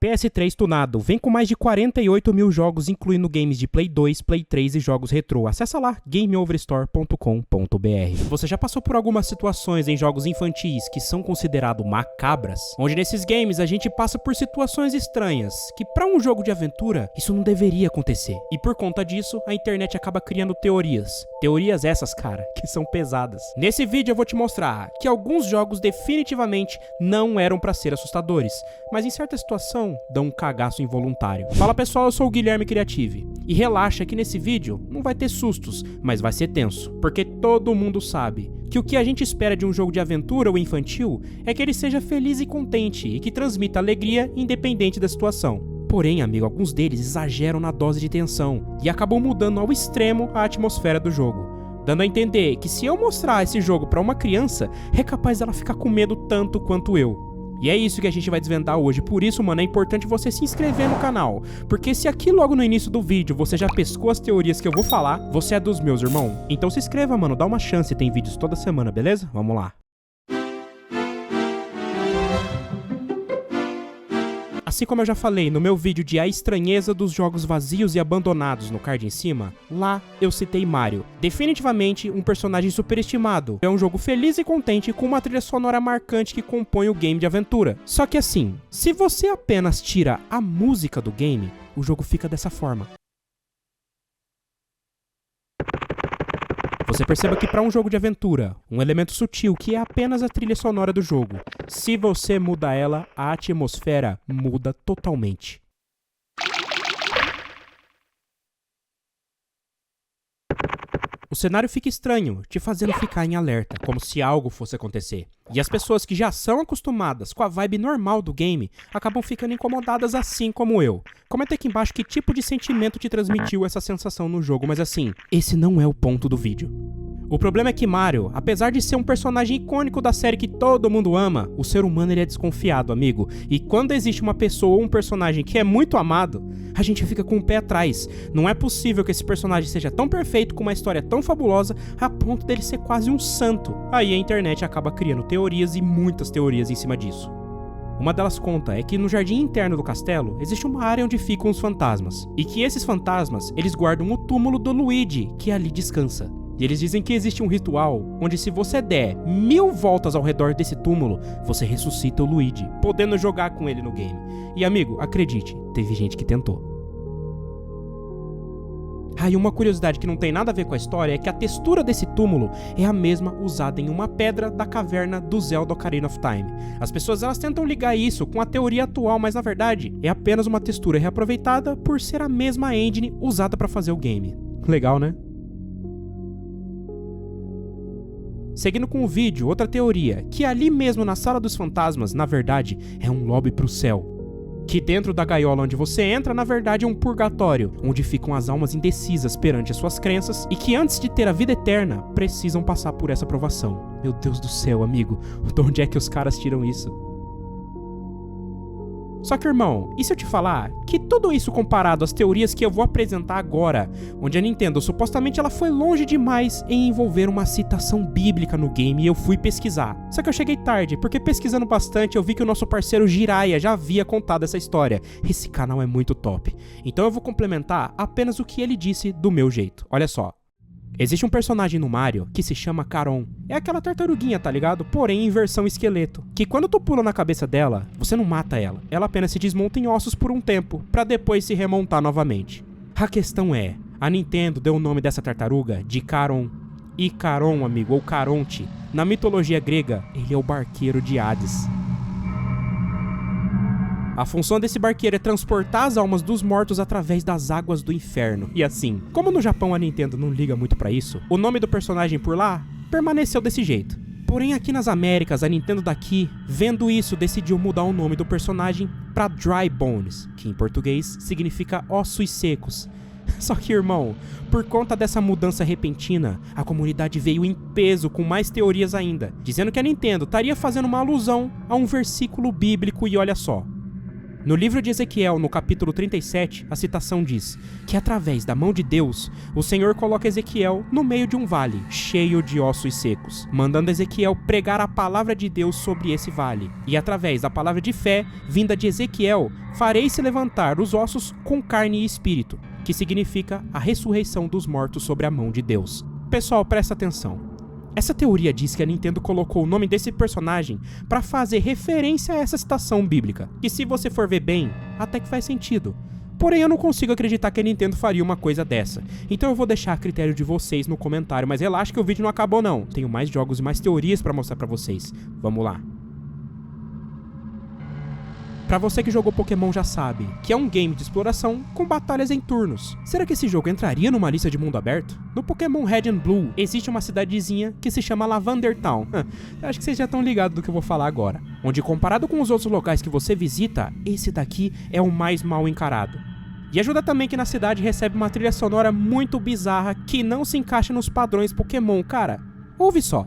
PS3 tunado, vem com mais de 48 mil jogos, incluindo games de Play 2, Play 3 e jogos retrô. Acessa lá, gameoverstore.com.br. Você já passou por algumas situações em jogos infantis que são considerados macabras? Onde nesses games a gente passa por situações estranhas, que para um jogo de aventura, isso não deveria acontecer. E por conta disso, a internet acaba criando teorias. Teorias essas, cara, que são pesadas. Nesse vídeo eu vou te mostrar que alguns jogos definitivamente não eram para ser assustadores, mas em certa situação dão um cagaço involuntário. Fala pessoal, eu sou o Guilherme Creative. E relaxa que nesse vídeo não vai ter sustos, mas vai ser tenso, porque todo mundo sabe que o que a gente espera de um jogo de aventura ou infantil é que ele seja feliz e contente e que transmita alegria independente da situação. Porém, amigo, alguns deles exageram na dose de tensão e acabam mudando ao extremo a atmosfera do jogo, dando a entender que se eu mostrar esse jogo pra uma criança, é capaz dela ficar com medo tanto quanto eu. E é isso que a gente vai desvendar hoje, por isso, mano, é importante você se inscrever no canal, porque se aqui logo no início do vídeo você já pescou as teorias que eu vou falar, você é dos meus, irmão. Então se inscreva, mano, dá uma chance, tem vídeos toda semana, beleza? Vamos lá. Assim como eu já falei no meu vídeo de A Estranheza dos Jogos Vazios e Abandonados no card em cima, lá eu citei Mario. Definitivamente um personagem superestimado. É um jogo feliz e contente com uma trilha sonora marcante que compõe o game de aventura. Só que assim, se você apenas tira a música do game, o jogo fica dessa forma. Você perceba que para um jogo de aventura, um elemento sutil que é apenas a trilha sonora do jogo, se você muda ela, a atmosfera muda totalmente. O cenário fica estranho, te fazendo ficar em alerta, como se algo fosse acontecer. E as pessoas que já são acostumadas com a vibe normal do game, acabam ficando incomodadas assim como eu. Comenta aqui embaixo que tipo de sentimento te transmitiu essa sensação no jogo, mas assim, esse não é o ponto do vídeo. O problema é que Mario, apesar de ser um personagem icônico da série que todo mundo ama, o ser humano ele é desconfiado, amigo. E quando existe uma pessoa ou um personagem que é muito amado, a gente fica com o pé atrás. Não é possível que esse personagem seja tão perfeito, com uma história tão fabulosa, a ponto dele ser quase um santo. Aí a internet acaba criando teorias e muitas teorias em cima disso. Uma delas conta é que no jardim interno do castelo existe uma área onde ficam os fantasmas. E que esses fantasmas, eles guardam o túmulo do Luigi, que ali descansa. E eles dizem que existe um ritual onde se você der 1000 voltas ao redor desse túmulo, você ressuscita o Luigi, podendo jogar com ele no game. E amigo, acredite, teve gente que tentou. E uma curiosidade que não tem nada a ver com a história é que a textura desse túmulo é a mesma usada em uma pedra da caverna do Zelda Ocarina of Time. As pessoas elas tentam ligar isso com a teoria atual, mas na verdade é apenas uma textura reaproveitada por ser a mesma engine usada para fazer o game. Legal, né? Seguindo com o vídeo, outra teoria, que ali mesmo na Sala dos Fantasmas, na verdade, é um lobby pro céu. Que dentro da gaiola onde você entra, na verdade é um purgatório, onde ficam as almas indecisas perante as suas crenças e que antes de ter a vida eterna, precisam passar por essa provação. Meu Deus do céu, amigo, de onde é que os caras tiram isso? Só que, irmão, e se eu te falar que tudo isso comparado às teorias que eu vou apresentar agora, onde a Nintendo supostamente ela foi longe demais em envolver uma citação bíblica no game e eu fui pesquisar. Só que eu cheguei tarde, porque pesquisando bastante eu vi que o nosso parceiro Jiraiya já havia contado essa história. Esse canal é muito top. Então eu vou complementar apenas o que ele disse do meu jeito. Olha só. Existe um personagem no Mario que se chama Charon. É aquela tartaruguinha, tá ligado? Porém em versão esqueleto. Que quando tu pula na cabeça dela, você não mata ela. Ela apenas se desmonta em ossos por um tempo, pra depois se remontar novamente. A questão é, a Nintendo deu o nome dessa tartaruga de Charon. E Charon, amigo, ou Caronte, na mitologia grega, ele é o barqueiro de Hades. A função desse barqueiro é transportar as almas dos mortos através das águas do inferno. E assim, como no Japão a Nintendo não liga muito pra isso, o nome do personagem por lá permaneceu desse jeito. Porém aqui nas Américas, a Nintendo daqui, vendo isso, decidiu mudar o nome do personagem pra Dry Bones, que em português significa ossos secos. Só que, irmão, por conta dessa mudança repentina, a comunidade veio em peso com mais teorias ainda, dizendo que a Nintendo estaria fazendo uma alusão a um versículo bíblico e olha só. No livro de Ezequiel, no capítulo 37, a citação diz que através da mão de Deus, o Senhor coloca Ezequiel no meio de um vale, cheio de ossos secos, mandando Ezequiel pregar a palavra de Deus sobre esse vale. E através da palavra de fé, vinda de Ezequiel, farei se levantar os ossos com carne e espírito, que significa a ressurreição dos mortos sobre a mão de Deus. Pessoal, presta atenção. Essa teoria diz que a Nintendo colocou o nome desse personagem para fazer referência a essa citação bíblica, que se você for ver bem, até que faz sentido. Porém, eu não consigo acreditar que a Nintendo faria uma coisa dessa. Então eu vou deixar a critério de vocês no comentário, mas relaxa que o vídeo não acabou não. Tenho mais jogos e mais teorias para mostrar para vocês. Vamos lá. Pra você que jogou Pokémon já sabe que é um game de exploração com batalhas em turnos. Será que esse jogo entraria numa lista de mundo aberto? No Pokémon Red and Blue existe uma cidadezinha que se chama Lavender Town. Acho que vocês já estão ligados do que eu vou falar agora. Onde comparado com os outros locais que você visita, esse daqui é o mais mal encarado. E ajuda também que na cidade recebe uma trilha sonora muito bizarra que não se encaixa nos padrões Pokémon, cara. Ouve só.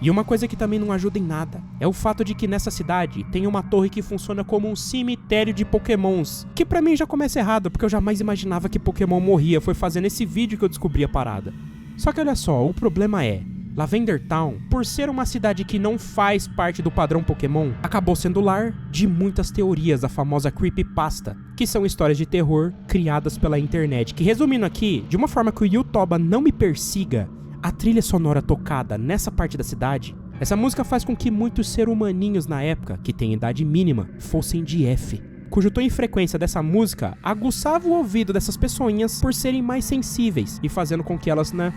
E uma coisa que também não ajuda em nada é o fato de que nessa cidade tem uma torre que funciona como um cemitério de Pokémons, que pra mim já começa errado, porque eu jamais imaginava que Pokémon morria, foi fazendo esse vídeo que eu descobri a parada. Só que olha só, o problema é, Lavender Town, por ser uma cidade que não faz parte do padrão Pokémon, acabou sendo lar de muitas teorias da famosa Creepypasta, que são histórias de terror criadas pela internet, que resumindo aqui, de uma forma que o YouTuber não me persiga, a trilha sonora tocada nessa parte da cidade, essa música faz com que muitos seres humaninhos na época, que têm idade mínima, fossem de F, cujo tom e frequência dessa música aguçava o ouvido dessas pessoinhas por serem mais sensíveis e fazendo com que elas, né,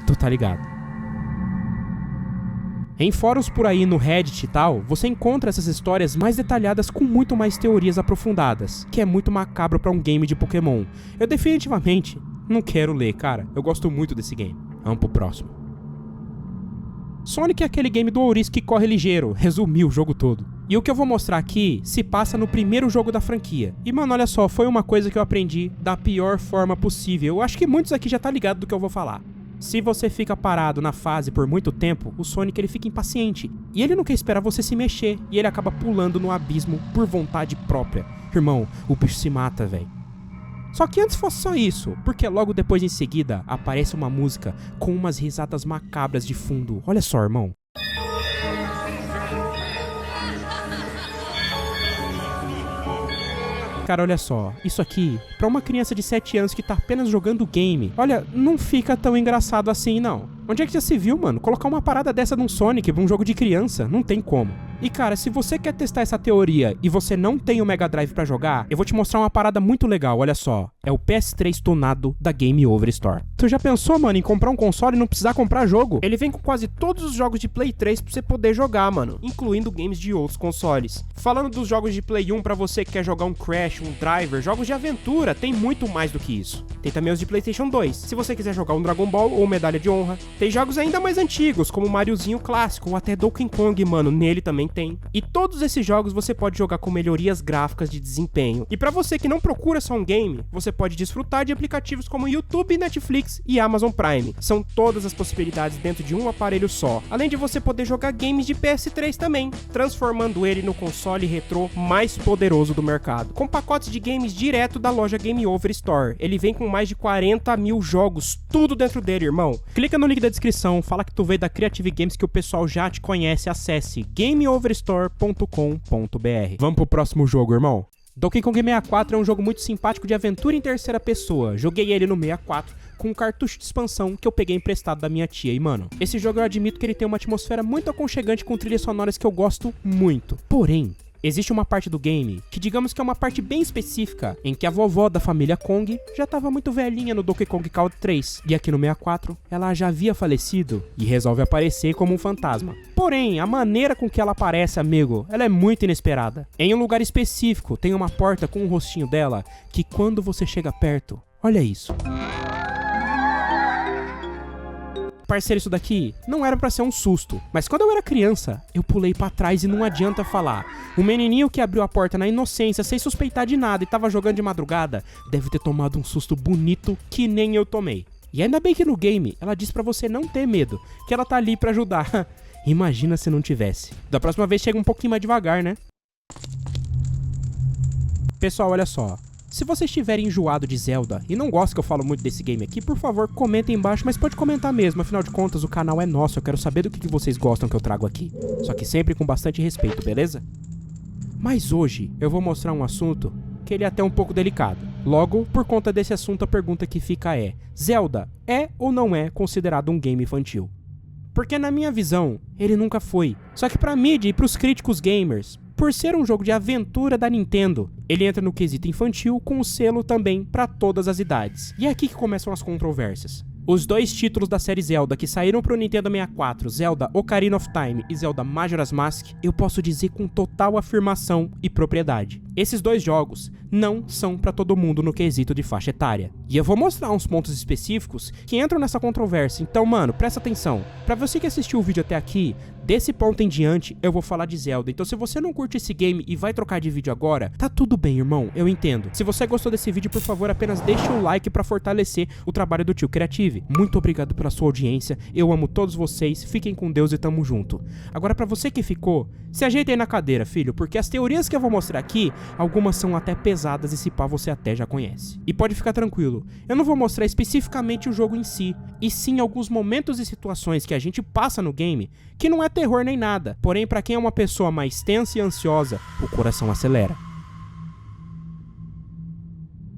tu tá ligado. Em fóruns por aí no Reddit e tal, você encontra essas histórias mais detalhadas com muito mais teorias aprofundadas, que é muito macabro pra um game de Pokémon. Eu definitivamente não quero ler, cara, eu gosto muito desse game. Vamos pro próximo. Sonic é aquele game do ouriço que corre ligeiro, resumiu o jogo todo. E o que eu vou mostrar aqui se passa no primeiro jogo da franquia. E mano, olha só, foi uma coisa que eu aprendi da pior forma possível. Eu acho que muitos aqui já tá ligado do que eu vou falar. Se você fica parado na fase por muito tempo, o Sonic ele fica impaciente. E ele não quer esperar você se mexer, e ele acaba pulando no abismo por vontade própria. Irmão, o bicho se mata, velho. Só que antes fosse só isso, porque logo depois em seguida aparece uma música com umas risadas macabras de fundo. Olha só, irmão. Cara, olha só, isso aqui, pra uma criança de 7 anos que tá apenas jogando game, olha, não fica tão engraçado assim, não. Onde é que já se viu, mano? Colocar uma parada dessa num Sonic, num jogo de criança, não tem como. E cara, se você quer testar essa teoria e você não tem o Mega Drive pra jogar, eu vou te mostrar uma parada muito legal, olha só. É o PS3 tunado da Game Over Store. Tu já pensou, mano, em comprar um console e não precisar comprar jogo? Ele vem com quase todos os jogos de Play 3 pra você poder jogar, mano, incluindo games de outros consoles. Falando dos jogos de Play 1 pra você que quer jogar um Crash, um Driver, jogos de aventura, tem muito mais do que isso. Tem também os de PlayStation 2, se você quiser jogar um Dragon Ball ou Medalha de Honra. Tem jogos ainda mais antigos, como Mariozinho clássico ou até Donkey Kong, mano, nele também tem. E todos esses jogos você pode jogar com melhorias gráficas de desempenho. E pra você que não procura só um game, você pode desfrutar de aplicativos como YouTube, Netflix e Amazon Prime. São todas as possibilidades dentro de um aparelho só. Além de você poder jogar games de PS3 também, transformando ele no console retrô mais poderoso do mercado. Com pacotes de games direto da loja Game Over Store. Ele vem com mais de 40 mil jogos, tudo dentro dele, irmão. Clica no link da descrição, fala que tu veio da Creative Games que o pessoal já te conhece, acesse gameoverstore.com.br. Vamos pro próximo jogo, irmão. Donkey Kong 64 é um jogo muito simpático de aventura em terceira pessoa. Joguei ele no 64 com um cartucho de expansão que eu peguei emprestado da minha tia. E mano, esse jogo eu admito que ele tem uma atmosfera muito aconchegante com trilhas sonoras que eu gosto muito. Porém, existe uma parte do game, que digamos que é uma parte bem específica, em que a vovó da família Kong já estava muito velhinha no Donkey Kong Country 3, e aqui no 64, ela já havia falecido e resolve aparecer como um fantasma. Porém, a maneira com que ela aparece, amigo, ela é muito inesperada. Em um lugar específico, tem uma porta com o rostinho dela, que quando você chega perto, olha isso. Parceiro, isso daqui não era pra ser um susto, mas quando eu era criança, eu pulei pra trás e não adianta falar. O menininho que abriu a porta na inocência, sem suspeitar de nada e tava jogando de madrugada, deve ter tomado um susto bonito que nem eu tomei. E ainda bem que no game ela diz pra você não ter medo, que ela tá ali pra ajudar. Imagina se não tivesse. Da próxima vez chega um pouquinho mais devagar, né? Pessoal, olha só. Se você estiver enjoado de Zelda e não gosta que eu falo muito desse game aqui, por favor, comenta aí embaixo, mas pode comentar mesmo, afinal de contas o canal é nosso, eu quero saber do que vocês gostam que eu trago aqui. Só que sempre com bastante respeito, beleza? Mas hoje eu vou mostrar um assunto que ele é até um pouco delicado. Logo, por conta desse assunto, a pergunta que fica é: Zelda é ou não é considerado um game infantil? Porque na minha visão, ele nunca foi. Só que pra mídia e pros críticos gamers, por ser um jogo de aventura da Nintendo, ele entra no quesito infantil com o selo também pra todas as idades. E é aqui que começam as controvérsias. Os dois títulos da série Zelda que saíram pro Nintendo 64, Zelda Ocarina of Time e Zelda Majora's Mask, eu posso dizer com total afirmação e propriedade. Esses dois jogos não são pra todo mundo no quesito de faixa etária. E eu vou mostrar uns pontos específicos que entram nessa controvérsia, então mano, presta atenção. Pra você que assistiu o vídeo até aqui, desse ponto em diante eu vou falar de Zelda, então se você não curte esse game e vai trocar de vídeo agora, tá tudo bem, irmão, eu entendo. Se você gostou desse vídeo, por favor, apenas deixe o like pra fortalecer o trabalho do Tio Creative. Muito obrigado pela sua audiência, eu amo todos vocês, fiquem com Deus e tamo junto. Agora pra você que ficou, se ajeita aí na cadeira, filho, porque as teorias que eu vou mostrar aqui, algumas são até pesadas e se pá você até já conhece. E pode ficar tranquilo, eu não vou mostrar especificamente o jogo em si, e sim alguns momentos e situações que a gente passa no game, que não é terror nem nada, porém pra quem é uma pessoa mais tensa e ansiosa, o coração acelera.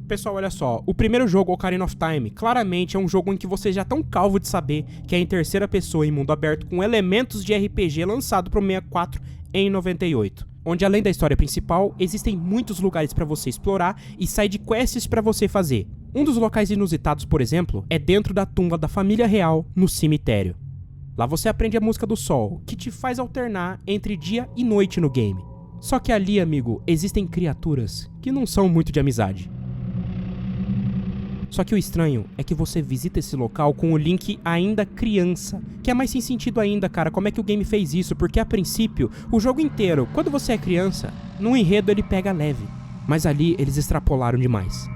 Pessoal, olha só, o primeiro jogo, Ocarina of Time, claramente é um jogo em que vocês já estão calvo de saber que é em terceira pessoa em mundo aberto com elementos de RPG lançado pro 64 em 98. Onde além da história principal, existem muitos lugares pra você explorar e side quests pra você fazer. Um dos locais inusitados, por exemplo, é dentro da tumba da família real no cemitério. Lá você aprende a música do sol, que te faz alternar entre dia e noite no game. Só que ali, amigo, existem criaturas que não são muito de amizade. Só que o estranho é que você visita esse local com o Link ainda criança, que é mais sem sentido ainda, cara, como é que o game fez isso, porque a princípio, o jogo inteiro, quando você é criança, no enredo ele pega leve, mas ali eles extrapolaram demais.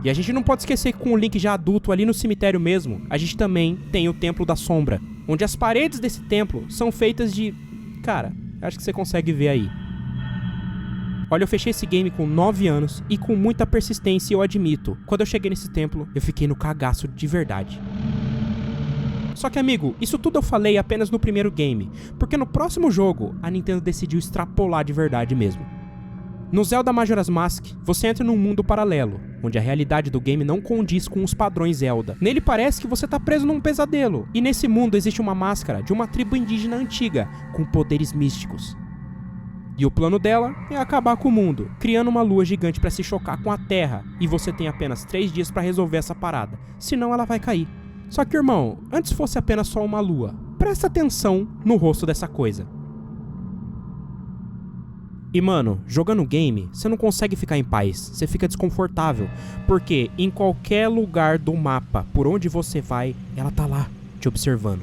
E a gente não pode esquecer que com o Link já adulto ali no cemitério mesmo, a gente também tem o Templo da Sombra, onde as paredes desse templo são feitas de... Cara, acho que você consegue ver aí. Olha, eu fechei esse game com 9 anos e com muita persistência, eu admito. Quando eu cheguei nesse templo, eu fiquei no cagaço de verdade. Só que, amigo, isso tudo eu falei apenas no primeiro game, porque no próximo jogo, a Nintendo decidiu extrapolar de verdade mesmo. No Zelda Majora's Mask, você entra num mundo paralelo, onde a realidade do game não condiz com os padrões Zelda. Nele parece que você tá preso num pesadelo, e nesse mundo existe uma máscara de uma tribo indígena antiga, com poderes místicos. E o plano dela é acabar com o mundo, criando uma lua gigante pra se chocar com a Terra, e você tem apenas 3 dias pra resolver essa parada, senão ela vai cair. Só que, irmão, antes fosse apenas só uma lua, presta atenção no rosto dessa coisa. E mano, jogando game, você não consegue ficar em paz, você fica desconfortável, porque em qualquer lugar do mapa, por onde você vai, ela tá lá, te observando.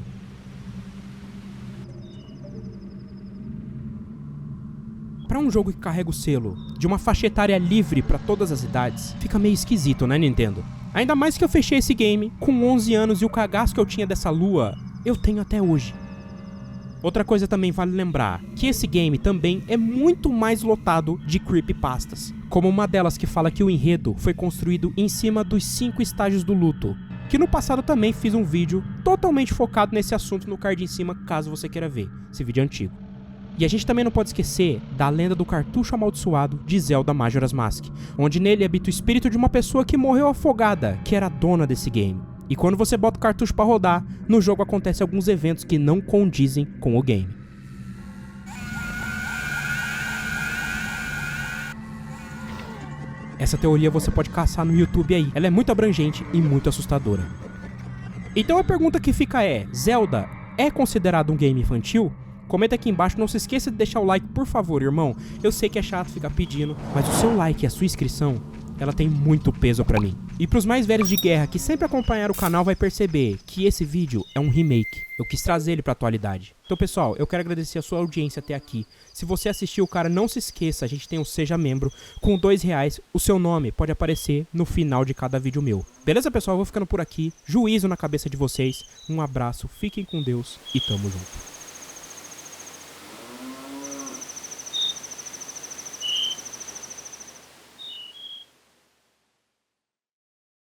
Pra um jogo que carrega o selo de uma faixa etária livre pra todas as idades, fica meio esquisito, né, Nintendo? Ainda mais que eu fechei esse game com 11 anos e o cagaço que eu tinha dessa lua, eu tenho até hoje. Outra coisa também vale lembrar, que esse game também é muito mais lotado de creepypastas, como uma delas que fala que o enredo foi construído em cima dos 5 estágios do luto, que no passado também fiz um vídeo totalmente focado nesse assunto no card em cima, caso você queira ver, esse vídeo é antigo. E a gente também não pode esquecer da lenda do cartucho amaldiçoado de Zelda Majora's Mask, onde nele habita o espírito de uma pessoa que morreu afogada, que era a dona desse game. E quando você bota o cartucho pra rodar, no jogo acontecem alguns eventos que não condizem com o game. Essa teoria você pode caçar no YouTube aí, ela é muito abrangente e muito assustadora. Então a pergunta que fica é, Zelda é considerado um game infantil? Comenta aqui embaixo, não se esqueça de deixar o like, por favor, irmão. Eu sei que é chato ficar pedindo, mas o seu like e a sua inscrição, ela tem muito peso pra mim. E pros mais velhos de guerra que sempre acompanharam o canal vai perceber que esse vídeo é um remake. Eu quis trazer ele pra atualidade. Então, pessoal, eu quero agradecer a sua audiência até aqui. Se você assistiu, cara, não se esqueça, a gente tem o Seja Membro. Com R$2, o seu nome pode aparecer no final de cada vídeo meu. Beleza, pessoal? Eu vou ficando por aqui. Juízo na cabeça de vocês. Um abraço, fiquem com Deus e tamo junto.